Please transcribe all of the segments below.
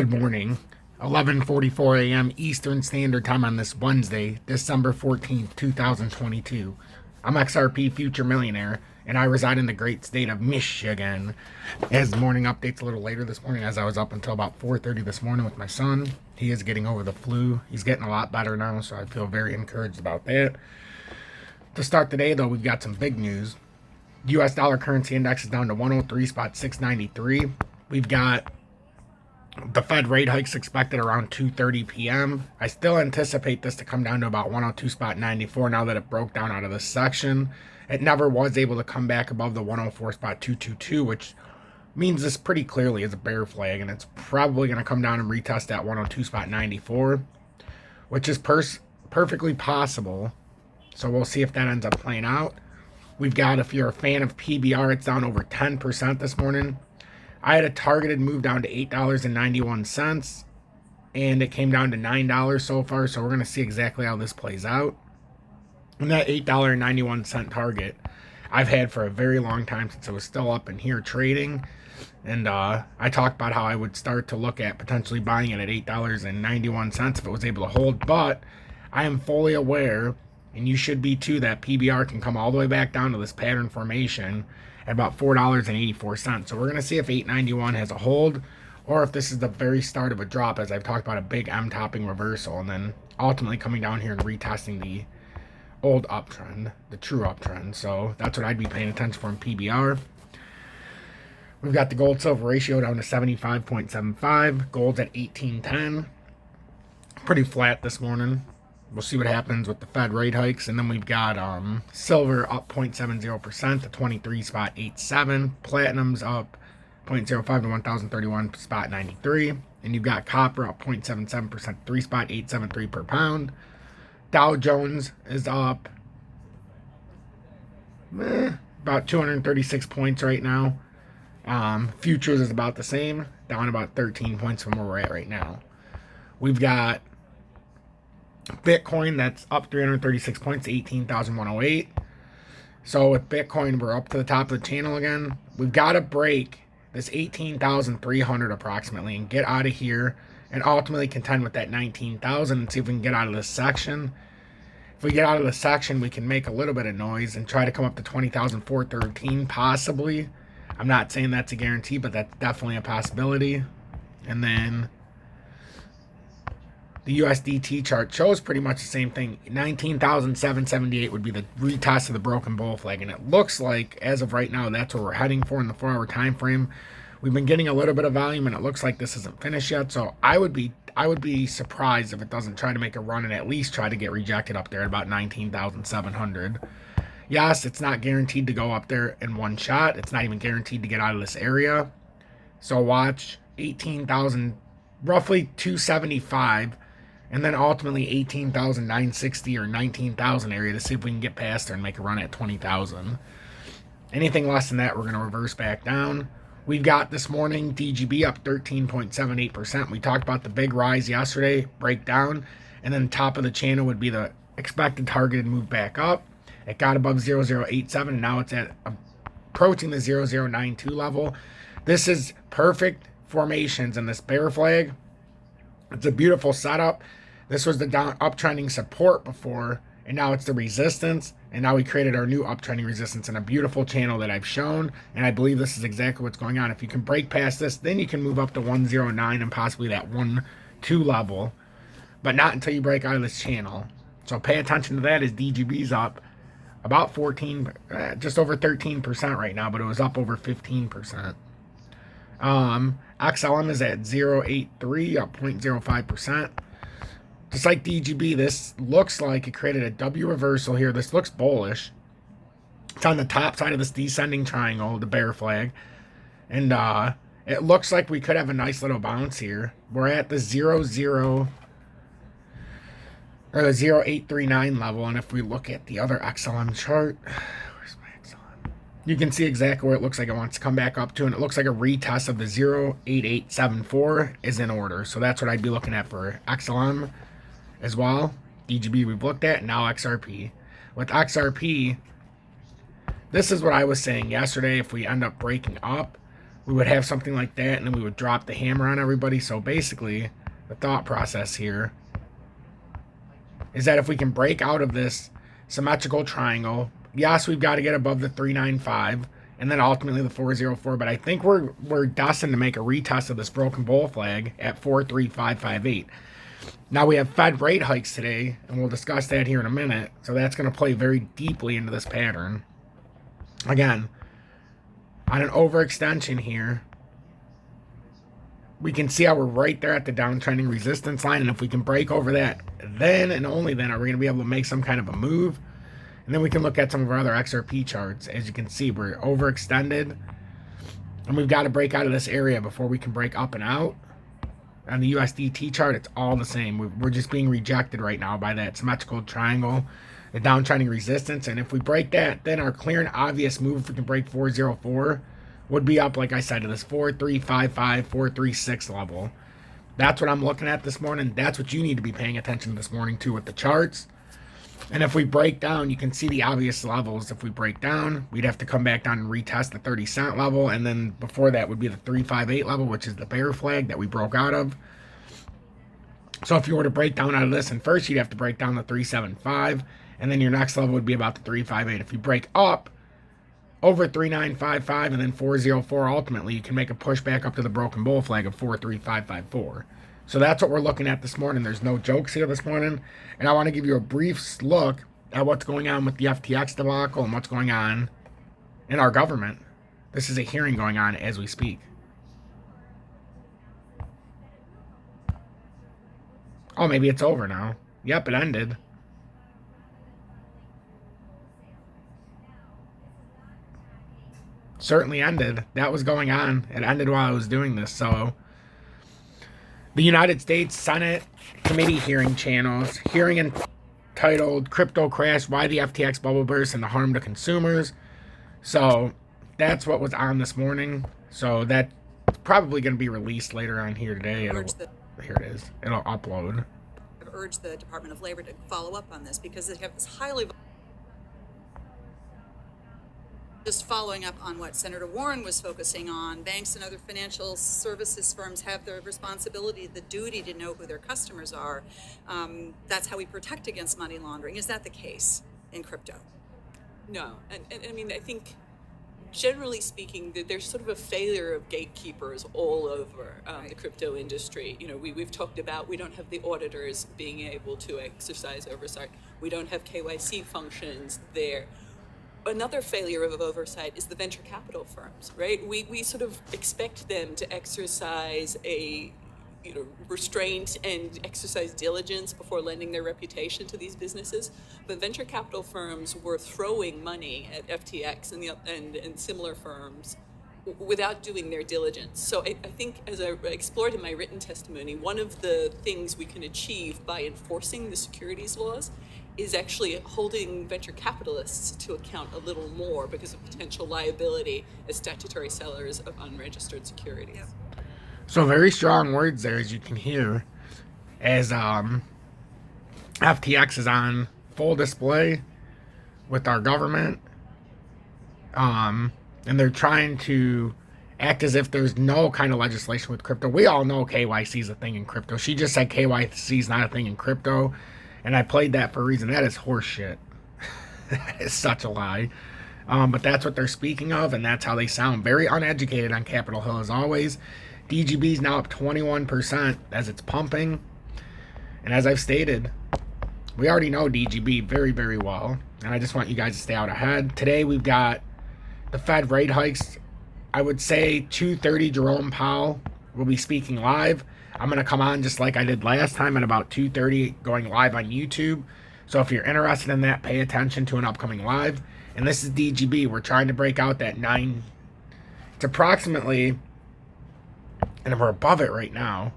Good morning. 11:44 a.m. Eastern Standard Time on this Wednesday, December 14th, 2022. I'm XRP Future Millionaire, and I reside in the great state of Michigan. As morning updates a little later this morning, as I was up until about 4:30 this morning with my son. He is getting over the flu. He's getting a lot better now, so I feel very encouraged about that. To start the day, though, we've got some big news. U.S. dollar currency index is down to 103.693. We've got the Fed rate hikes expected around 2:30 p.m. I still anticipate this to come down to about 102.94 now that it broke down out of this section. It never was able to come back above the 104.222, which means this pretty clearly is a bear flag, and it's probably going to come down and retest that 102.94, which is perfectly possible. So we'll see if that ends up playing out. We've got, if you're a fan of PBR, it's down over 10% this morning. I had a targeted move down to $8.91, and it came down to $9 so far, so we're going to see exactly how this plays out. And that $8.91 target I've had for a very long time, since it was still up in here trading. And I talked about how I would start to look at potentially buying it at $8.91 if it was able to hold. But I am fully aware, and you should be too, that PBR can come all the way back down to this pattern formation at about $4.84. So we're going to see if $8.91 has a hold, or if this is the very start of a drop, as I've talked about, a big M-topping reversal, and then ultimately coming down here and retesting the old uptrend, the true uptrend. So that's what I'd be paying attention for in PBR. We've got the gold-silver ratio down to 75.75. Gold's at 18.10. Pretty flat this morning. We'll see what happens with the Fed rate hikes. And then we've got silver up 0.70% to 23.87. Platinum's up 0.05 to 1,031.93. And you've got copper up 0.77%, 3.873 per pound. Dow Jones is up about 236 points right now. Futures is about the same, down about 13 points from where we're at right now. We've got Bitcoin that's up 336 points to 18,108. So with Bitcoin, we're up to the top of the channel again. We've got to break this 18,300 approximately and get out of here and ultimately contend with that 19,000 and see if we can get out of this section. If we get out of the section, we can make a little bit of noise and try to come up to 20,413 possibly. I'm not saying that's a guarantee, but that's definitely a possibility. And then the USDT chart shows pretty much the same thing. 19,778 would be the retest of the broken bull flag, and it looks like, as of right now, that's what we're heading for in the 4-hour time frame. We've been getting a little bit of volume, and it looks like this isn't finished yet. So I would be surprised if it doesn't try to make a run and at least try to get rejected up there at about 19,700. Yes, it's not guaranteed to go up there in one shot. It's not even guaranteed to get out of this area. So watch 18,000, roughly 275. And then ultimately 18,960 or 19,000 area to see if we can get past there and make a run at 20,000. Anything less than that, we're going to reverse back down. We've got this morning DGB up 13.78%. We talked about the big rise yesterday, breakdown, and then top of the channel would be the expected targeted move back up. It got above 0087, and now it's at approaching the 0092 level. This is perfect formations in this bear flag. It's a beautiful setup. This was the uptrending support before, and now it's the resistance, and now we created our new uptrending resistance in a beautiful channel that I've shown, and I believe this is exactly what's going on. If you can break past this, then you can move up to 109 and possibly that 1-2 level, but not until you break out of this channel. So pay attention to that, as DGB's up about 14, just over 13% right now, but it was up over 15%. XLM is at 0.83, up 0.05%. Just like DGB, this looks like it created a W reversal here. This looks bullish. It's on the top side of this descending triangle, the bear flag. And it looks like we could have a nice little bounce here. We're at the 0.839 level. And if we look at the other XLM chart, you can see exactly where it looks like it wants to come back up to, and it looks like a retest of the 0.8874 is in order. So that's what I'd be looking at for XLM as well. DGB we've looked at, and now XRP. With XRP, this is what I was saying yesterday. If we end up breaking up, we would have something like that, and then we would drop the hammer on everybody. So basically, the thought process here is that if we can break out of this symmetrical triangle, yes, we've got to get above the 395 and then ultimately the 404, but I think we're destined to make a retest of this broken bull flag at 43558. Now we have Fed rate hikes today, and we'll discuss that here in a minute. So that's going to play very deeply into this pattern. Again, on an overextension here, we can see how we're right there at the downtrending resistance line, and if we can break over that, then and only then are we going to be able to make some kind of a move. And then we can look at some of our other XRP charts. As you can see, we're overextended, and we've got to break out of this area before we can break up and out. On the USDT chart, it's all the same. We're just being rejected right now by that symmetrical triangle, the downtrending resistance. And if we break that, then our clear and obvious move, if we can break 404, would be up, like I said, to this 4355, 436 level. That's what I'm looking at this morning. That's what you need to be paying attention to this morning too with the charts. And if we break down, you can see the obvious levels. If we break down, we'd have to come back down and retest the 30-cent level. And then before that would be the 358 level, which is the bear flag that we broke out of. So if you were to break down out of this, and first you'd have to break down the 375. And then your next level would be about the 358. If you break up over 3955 and then 404, ultimately you can make a push back up to the broken bull flag of 43554. So that's what we're looking at this morning. There's no jokes here this morning. And I want to give you a brief look at what's going on with the FTX debacle and what's going on in our government. This is a hearing going on as we speak. Oh, maybe it's over now. Yep, it ended. Certainly ended. That was going on. It ended while I was doing this, so... The United States Senate Committee hearing channels, hearing entitled Crypto Crash, Why the FTX Bubble Burst and the Harm to Consumers. So that's what was on this morning. So that's probably going to be released later on here today. Here it is. It'll upload. I've urged the Department of Labor to follow up on this because they have this highly... Just following up on what Senator Warren was focusing on, banks and other financial services firms have the responsibility, the duty to know who their customers are. That's how we protect against money laundering. Is that the case in crypto? No, and I mean, I think generally speaking, there's sort of a failure of gatekeepers all over the crypto industry. You know, we've talked about we don't have the auditors being able to exercise oversight. We don't have KYC functions there. Another failure of oversight is the venture capital firms, right? We sort of expect them to exercise a restraint and exercise diligence before lending their reputation to these businesses. But venture capital firms were throwing money at FTX and similar firms without doing their diligence. So I think, as I explored in my written testimony, one of the things we can achieve by enforcing the securities laws is actually holding venture capitalists to account a little more because of potential liability as statutory sellers of unregistered securities. Yep. So very strong words there, as you can hear, as FTX is on full display with our government, and they're trying to act as if there's no kind of legislation with crypto. We all know KYC is a thing in crypto. She just said KYC is not a thing in crypto. And I played that for a reason. That is horseshit. That is such a lie. But that's what they're speaking of, and that's how they sound. Very uneducated on Capitol Hill, as always. DGB is now up 21% as it's pumping. And as I've stated, we already know DGB very, very well. And I just want you guys to stay out ahead. Today we've got the Fed rate hikes. I would say 2:30 Jerome Powell will be speaking live. I'm going to come on just like I did last time at about 2:30 going live on YouTube. So if you're interested in that, pay attention to an upcoming live. And this is DGB. We're trying to break out that 9. It's approximately, and we're above it right now,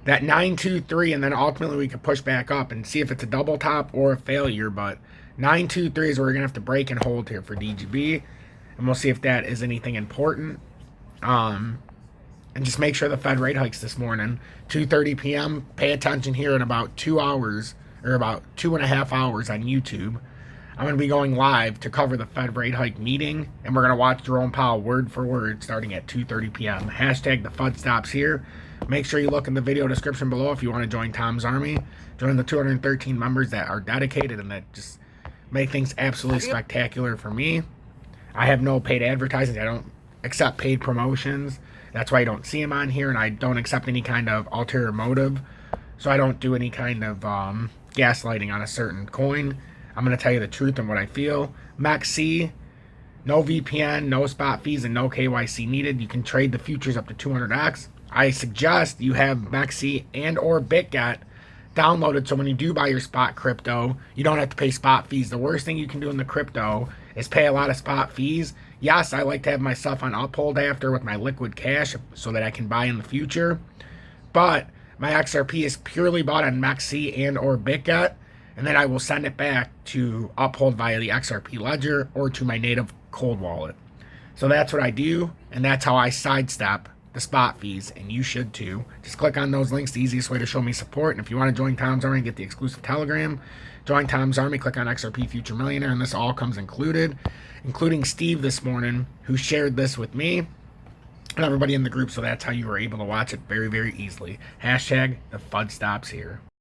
that 923, and then ultimately we could push back up and see if it's a double top or a failure. But 923 is where we're going to have to break and hold here for DGB. And we'll see if that is anything important. And just make sure the Fed rate hikes this morning, 2:30 p.m. Pay attention here in about 2 hours, or about 2.5 hours on YouTube. I'm going to be going live to cover the Fed rate hike meeting, and we're going to watch Jerome Powell word for word starting at 2:30 p.m. Hashtag the FUD stops here. Make sure you look in the video description below if you want to join Tom's Army. Join the 213 members that are dedicated and that just make things absolutely spectacular for me. I have no paid advertising. I don't accept paid promotions. That's why I don't see them on here, and I don't accept any kind of ulterior motive. So I don't do any kind of gaslighting on a certain coin. I'm going to tell you the truth and what I feel. MEXC, no VPN, no spot fees, and no KYC needed. You can trade the futures up to 200x. I suggest you have MEXC and or BITGET downloaded, so when you do buy your spot crypto, you don't have to pay spot fees. The worst thing you can do in the crypto is pay a lot of spot fees. Yes, I like to have my stuff on UPHOLD after with my liquid cash so that I can buy in the future. But my XRP is purely bought on MEXC and or BitGet, and then I will send it back to UPHOLD via the XRP ledger or to my native cold wallet. So that's what I do, and that's how I sidestep the spot fees, and you should too. Just click on those links, the easiest way to show me support. And if you want to join Tom's Army and get the exclusive Telegram, join Tom's Army, click on XRP Future Millionaire, and this all comes included, including Steve this morning, who shared this with me and everybody in the group, so that's how you were able to watch it very, very easily. Hashtag the FUD stops here.